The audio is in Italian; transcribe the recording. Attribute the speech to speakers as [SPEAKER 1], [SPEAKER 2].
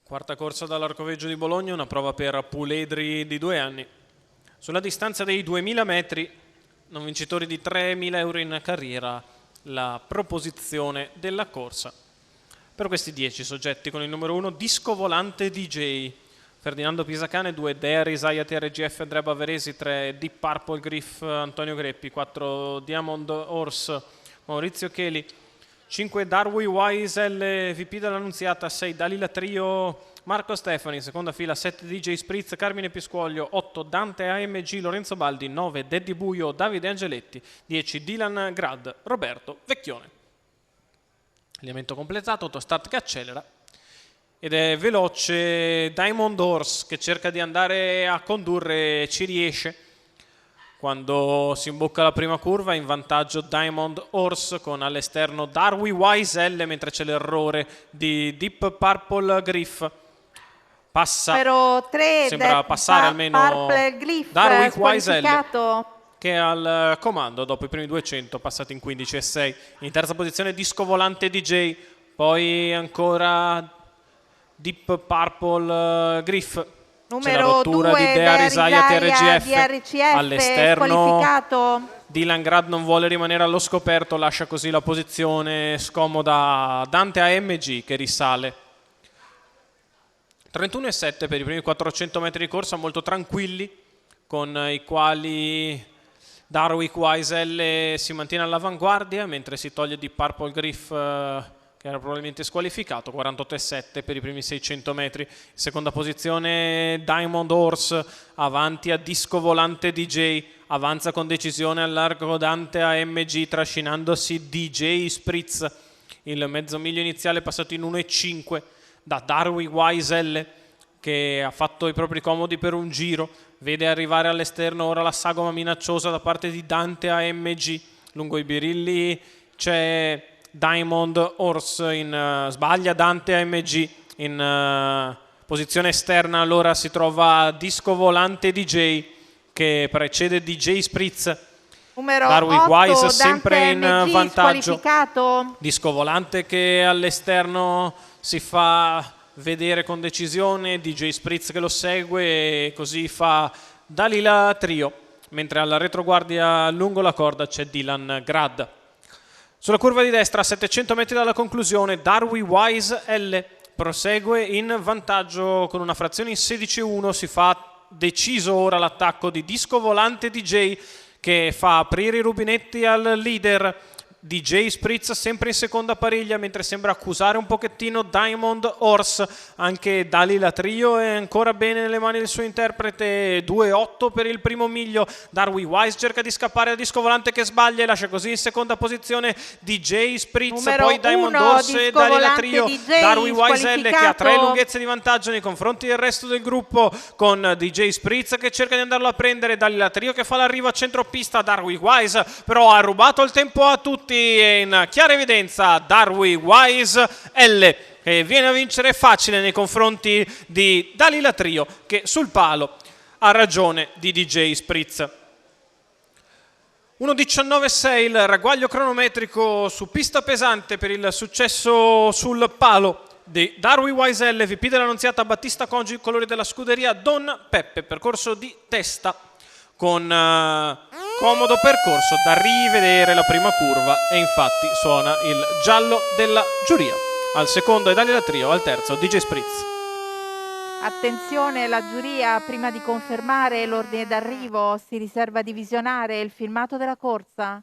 [SPEAKER 1] Quarta corsa dall'Arcoveggio di Bologna, una prova per puledri di 2 anni. Sulla distanza dei 2000 metri, non vincitori di 3.000 euro in carriera, la proposizione della corsa. Per questi 10 soggetti con il numero 1 Disco Volante DJ, Ferdinando Pisacane, 2 Dare Isaiah TRGF Andrea Bavaresi, 3 Deep Purple Griff Antonio Greppi, 4 Diamond Horse Maurizio Cheli, 5 Darwi Wise LVP dell'Annunziata, 6 Dalila Trio Marco Stefani, seconda fila 7 DJ Spritz Carmine Piscuoglio, 8 Dante AMG Lorenzo Baldi, 9 Daddy Buio Davide Angeletti, 10 Dylan Grad Roberto Vecchione. Allineamento completato, autostart che accelera ed è veloce Diamond Horse che cerca di andare a condurre, ci riesce. Quando si imbocca la prima curva in vantaggio Diamond Horse con all'esterno Darwi Wise L, mentre c'è l'errore di Deep Purple Griff. Passa,
[SPEAKER 2] numero 3,
[SPEAKER 1] sembra passare almeno Darwi Wise L, che è al comando dopo i primi 200 passati in 15,6. In terza posizione Disco Volante DJ, poi ancora Deep Purple Griff. C'è la rottura di Dare Isaiah TRGF all'esterno. Dylan Grad non vuole rimanere allo scoperto, lascia così la posizione scomoda a Dante AMG che risale. 31,7 per i primi 400 metri di corsa, molto tranquilli, con i quali Darwick Wise L si mantiene all'avanguardia, mentre si toglie di Purple Griff che era probabilmente squalificato. 48,7 per i primi 600 metri. In seconda posizione Diamond Horse, avanti a Disco Volante DJ, avanza con decisione al largo Dante AMG trascinandosi DJ Spritz. Il mezzo miglio iniziale è passato in 1,5 da Darwick Wise L, che ha fatto i propri comodi per un giro. Vede arrivare all'esterno ora la sagoma minacciosa da parte di Dante AMG. Lungo i birilli c'è Diamond Horse, sbaglia Dante AMG in posizione esterna. Allora si trova Disco Volante DJ che precede DJ Spritz. Darwick Wise sempre in vantaggio. Disco Volante che all'esterno si fa vedere con decisione, DJ Spritz che lo segue e così fa Dalila Trio, mentre alla retroguardia lungo la corda c'è Dylan Grad. Sulla curva di destra, a 700 metri dalla conclusione, Darwi Wise L prosegue in vantaggio con una frazione in 16,1. Si fa deciso ora l'attacco di Disco Volante DJ che fa aprire i rubinetti al leader. DJ Spritz sempre in seconda pariglia, mentre sembra accusare un pochettino Diamond Horse. Anche Dalila Trio è ancora bene nelle mani del suo interprete. 2,8 per il primo miglio. Darwi Wise cerca di scappare da Disco Volante che sbaglia e lascia così in seconda posizione DJ Spritz, poi Diamond Horse e Dalila Trio. Darwi Wise L che ha 3 lunghezze di vantaggio nei confronti del resto del gruppo, con DJ Spritz che cerca di andarlo a prendere, Dalila Trio che fa l'arrivo a centropista. Darwi Wise però ha rubato il tempo a tutti e in chiara evidenza Darwi Wise L che viene a vincere facile nei confronti di Dalila Trio che sul palo ha ragione di DJ Spritz. 1.19,6 il ragguaglio cronometrico su pista pesante per il successo sul palo di Darwi Wise L, VP dell'Annunziata Battista Congi, colori della scuderia Don Peppe, percorso di testa con comodo percorso da rivedere la prima curva e infatti suona il giallo della giuria. Al secondo è Dalila Trio, al terzo DJ Spritz.
[SPEAKER 2] Attenzione, la giuria prima di confermare l'ordine d'arrivo si riserva di visionare il filmato della corsa.